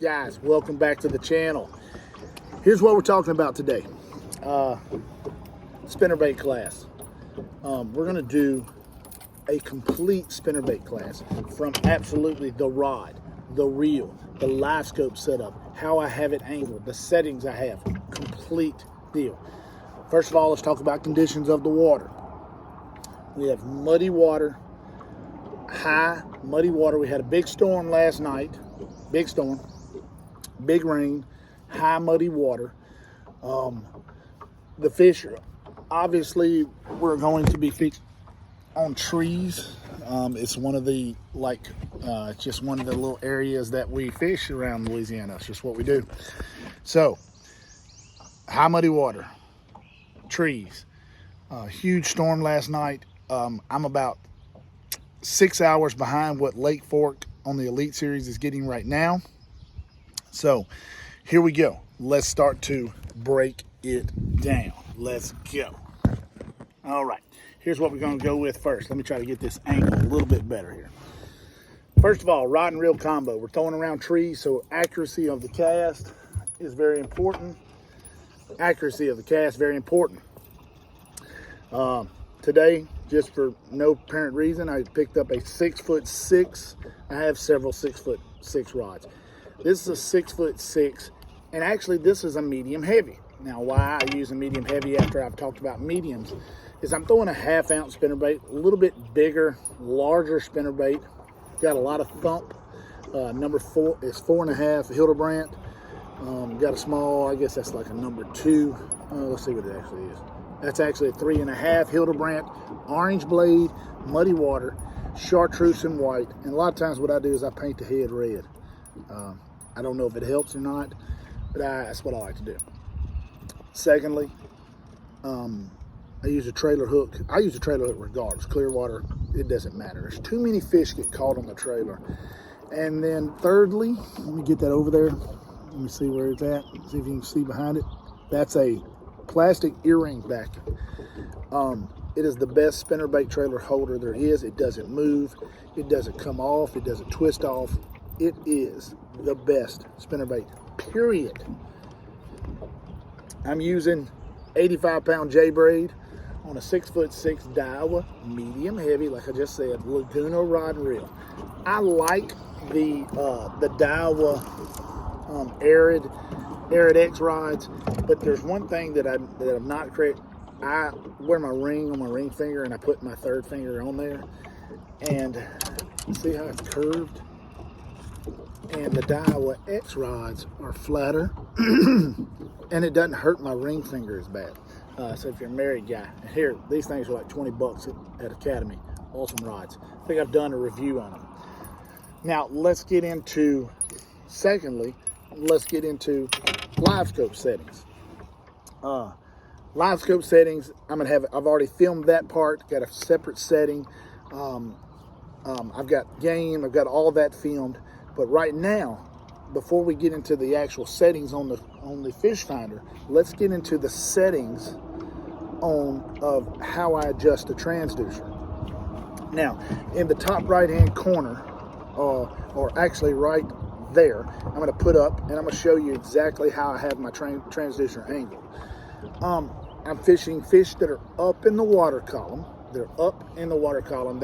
Guys, welcome back to the channel. Here's what we're talking about today. Spinnerbait class. We're gonna do a complete spinnerbait class from absolutely the rod, the reel, the Livescope setup, how I have it angled, the settings I have, complete deal. First of all, let's talk about conditions of the water. We have muddy water, high muddy water. We had a big storm last night, big storm, big rain, high muddy water. The fish, obviously, we're going to be fixed on trees. It's one of the, it's just one of the little areas that we fish around Louisiana. It's just what we do. So, high muddy water, trees, huge storm last night. I'm about 6 hours behind what Lake Fork on the Elite Series is getting right now. So here we go. Let's start to break it down. Let's go. All right, here's what we're going to go with first. Let me try to get this angle a little bit better here. First of all, rod and reel combo. We're throwing around trees, so accuracy of the cast is very important. Accuracy of the cast, very important. Today, just for no apparent reason, I picked up a 6'6". I have several 6'6" rods. This is a 6'6", and actually this is a medium heavy. Now, why I use a medium heavy after I've talked about mediums is I'm throwing a 1/2 ounce spinnerbait, a little bit bigger, larger spinnerbait. Got a lot of thump. Number 4 is 4.5 Hildebrandt. Got a small, I guess that's like a number 2. Let's see what it actually is. That's actually a 3.5 Hildebrandt, orange blade, muddy water, chartreuse and white. And a lot of times what I do is I paint the head red. I don't know if it helps or not, but that's what I like to do. Secondly, I use a trailer hook. I use a trailer hook regardless. Clear water, it doesn't matter. There's too many fish get caught on the trailer. And then thirdly, let me get that over there. Let me see where it's at. See if you can see behind it. That's a plastic earring vacuum. It is the best spinnerbait trailer holder there is. It doesn't move. It doesn't come off. It doesn't twist off. It is the best spinnerbait, period. I'm using 85-pound J-braid on a 6'6" Daiwa, medium heavy, like I just said, Laguna rod and reel. I like the Daiwa Arid X rods, but there's one thing that I'm not correct. I wear my ring on my ring finger, and I put my third finger on there, and see how it's curved? And the Daiwa X rods are flatter, and it doesn't hurt my ring finger as bad. So if you're a married guy, here, these things are like 20 bucks at Academy. Awesome rods. I think I've done a review on them. Now, let's get into, secondly, let's get into Livescope settings. Livescope settings, I've already filmed that part, got a separate setting. I've got game, I've got all that filmed. But right now, before we get into the actual settings on the fish finder, let's get into the settings of how I adjust the transducer. Now, in the top right-hand corner, or actually right there, I'm going to put up, and I'm going to show you exactly how I have my transducer angled. I'm fishing fish that are up in the water column. They're up in the water column.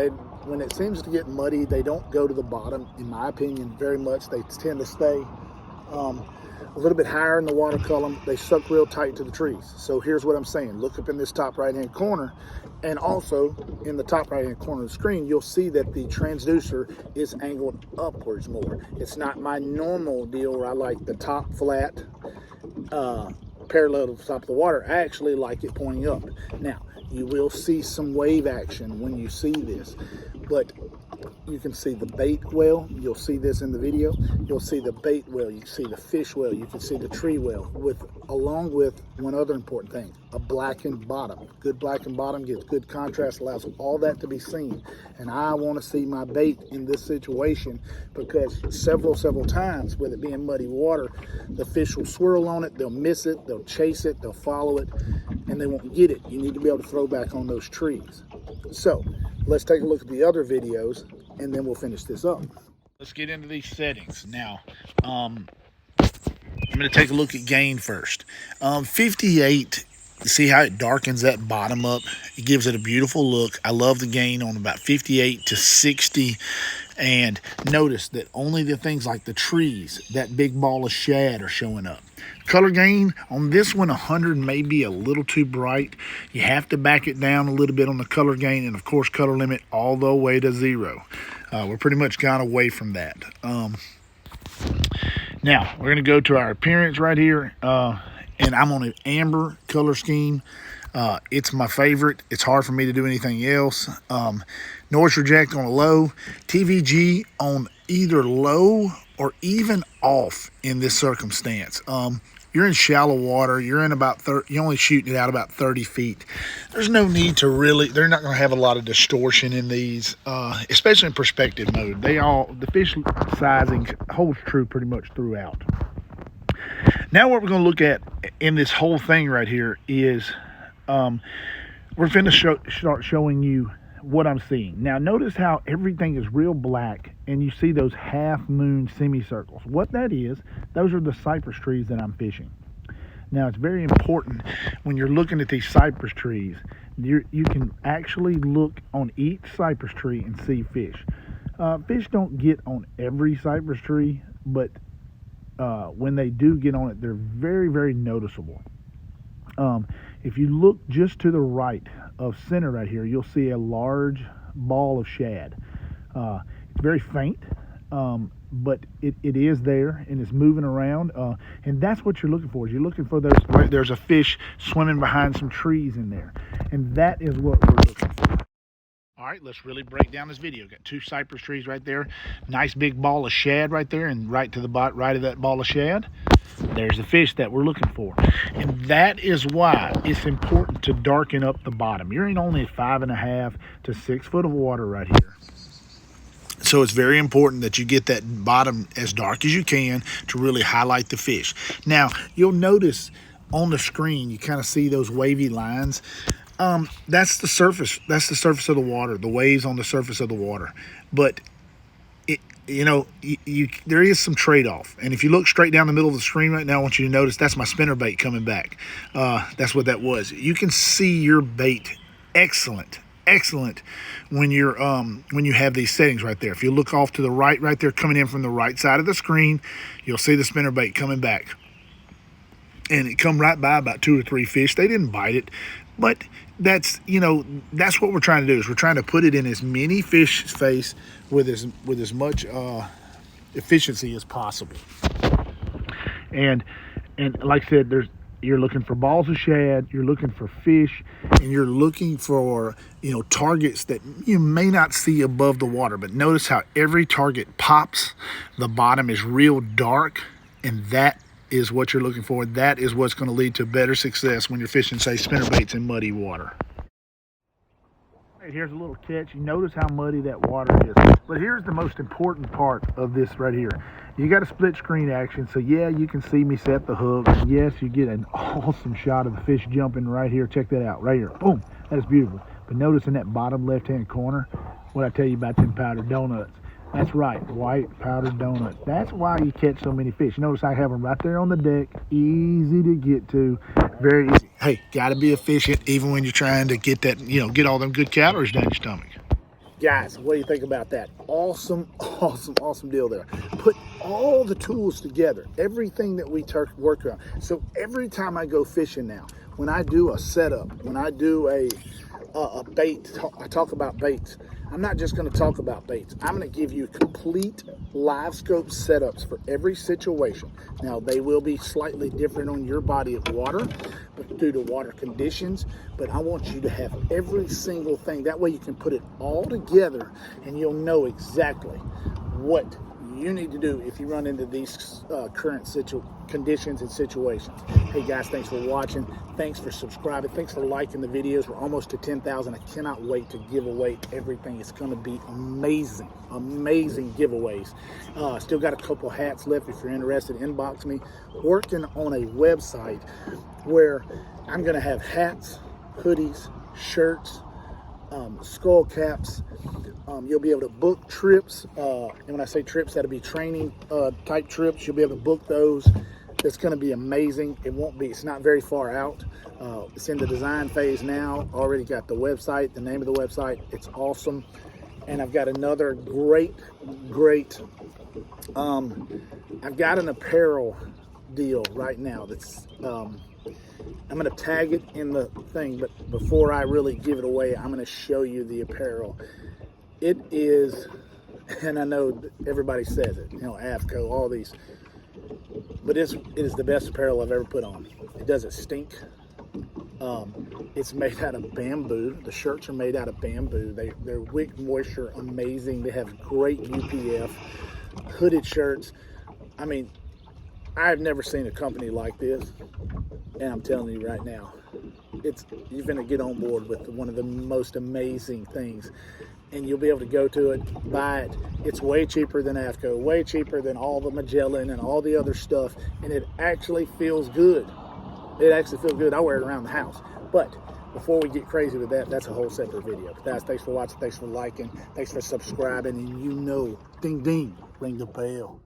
When it seems to get muddy, they don't go to the bottom, in my opinion, very much. They tend to stay a little bit higher in the water column. They suck real tight to the trees. So here's what I'm saying. Look up in this top right-hand corner, and also in the top right-hand corner of the screen, you'll see that the transducer is angled upwards more. It's not my normal deal where I like the top flat, parallel to the top of the water. I actually like it pointing up. Now, you will see some wave action when you see this, but you can see the bait well. You'll see this in the video. You'll see the bait well. You can see the fish well. You can see the tree well, along with one other important thing, a blackened bottom. Good blackened bottom gives good contrast, allows all that to be seen. And I want to see my bait in this situation because several times, with it being muddy water, the fish will swirl on it, they'll miss it, they'll chase it, they'll follow it, and they won't get it. You need to be able to throw back on those trees. So let's take a look at the other videos, and then we'll finish this up. Let's get into these settings. Now, I'm going to take a look at gain first. 58, see how it darkens that bottom up? It gives it a beautiful look. I love the gain on about 58 to 60. And notice that only the things like the trees, that big ball of shad, are showing up. Color gain on this one, 100 may be a little too bright. You have to back it down a little bit on the color gain, and of course color limit all the way to 0. We're pretty much gone away from that. Now we're going to go to our appearance right here, and I'm on an amber color scheme. It's my favorite. It's hard for me to do anything else. Noise reject on a low, TVG on either low or even off in this circumstance. You're in shallow water. You're in about 30, you're only shooting it out about 30 feet. There's no need to really, they're not going to have a lot of distortion in these, especially in perspective mode. The fish sizing holds true pretty much throughout. Now what we're going to look at in this whole thing right here is, we're going to start showing you what I'm seeing. Now notice how everything is real black and you see those half moon semicircles. What that is, those are the cypress trees that I'm fishing. Now it's very important when you're looking at these cypress trees, you can actually look on each cypress tree and see fish. Fish don't get on every cypress tree, but when they do get on it, they're very, very noticeable. If you look just to the right of center right here, you'll see a large ball of shad. It's very faint, but it is there and it's moving around. And that's what you're looking for. Is you're looking for those, right, there's a fish swimming behind some trees in there. And that is what we're looking for. All right, let's really break down this video. Got 2 cypress trees right there. Nice big ball of shad right there, and right to the right of that ball of shad, there's the fish that we're looking for. And that is why it's important to darken up the bottom. You're in only 5.5 to 6 foot of water right here. So it's very important that you get that bottom as dark as you can to really highlight the fish. Now, you'll notice on the screen, you kind of see those wavy lines. That's the surface. That's the surface of the water, the waves on the surface of the water. But there is some trade-off. And if you look straight down the middle of the screen right now, I want you to notice that's my spinnerbait coming back. That's what that was. You can see your bait excellent when you have these settings right there. If you look off to the right there, coming in from the right side of the screen, you'll see the spinnerbait coming back. And it come right by about 2 or 3 fish. They didn't bite it, but that's what we're trying to do. Is we're trying to put it in as many fish face with as much efficiency as possible. And like I said, you're looking for balls of shad, you're looking for fish, and you're looking for targets that you may not see above the water. But notice how every target pops. The bottom is real dark, and that is what you're looking for. That is what's going to lead to better success when you're fishing, say, spinnerbaits in muddy water. Right, here's a little catch. You notice how muddy that water is. But here's the most important part of this right here. You got a split screen action, so yeah, you can see me set the hook. And yes, you get an awesome shot of the fish jumping right here. Check that out, right here. Boom, that is beautiful. But notice in that bottom left-hand corner, what I tell you about them powdered donuts. That's right, white powdered donuts. That's why you catch so many fish. Notice I have them right there on the deck, easy to get to, very easy. Hey, got to be efficient even when you're trying to get that, get all them good calories down your stomach. Guys, what do you think about that? Awesome deal there. Put all the tools together, everything that we work on. So every time I go fishing now, when I do a setup, when I do a bait, I talk about baits. I'm not just going to talk about baits. I'm going to give you complete Livescope setups for every situation. Now, they will be slightly different on your body of water, but due to water conditions. But I want you to have every single thing. That way you can put it all together and you'll know exactly what you need to do if you run into these current conditions and situations. Hey guys, thanks for watching. Thanks for subscribing. Thanks for liking the videos. We're almost to 10,000. I cannot wait to give away everything. It's going to be amazing giveaways. Still got a couple hats left. If you're interested, inbox me. Working on a website where I'm going to have hats, hoodies, shirts, skull caps. You'll be able to book trips, and when I say trips, that'll be training type trips. You'll be able to book those. It's going to be amazing. It won't be, it's not very far out. It's in the design phase now. Already got the website, the name of the website. It's awesome. And I've got another great, I've got an apparel deal right now that's, I'm going to tag it in the thing, but before I really give it away, I'm going to show you the apparel. It is, and I know everybody says it, you know, AVCO, all these, but it is the best apparel I've ever put on. It doesn't stink. It's made out of bamboo. The shirts are made out of bamboo. They're wick moisture amazing. They have great UPF. Hooded shirts. I mean, I've never seen a company like this, and I'm telling you right now, you're gonna get on board with one of the most amazing things, and you'll be able to go to it, buy it. It's way cheaper than AVCO, way cheaper than all the Magellan and all the other stuff, and it actually feels good. It actually feels good. I wear it around the house. But before we get crazy with that, that's a whole separate video. But guys, thanks for watching, thanks for liking, thanks for subscribing, and you know, ding ding, ring the bell.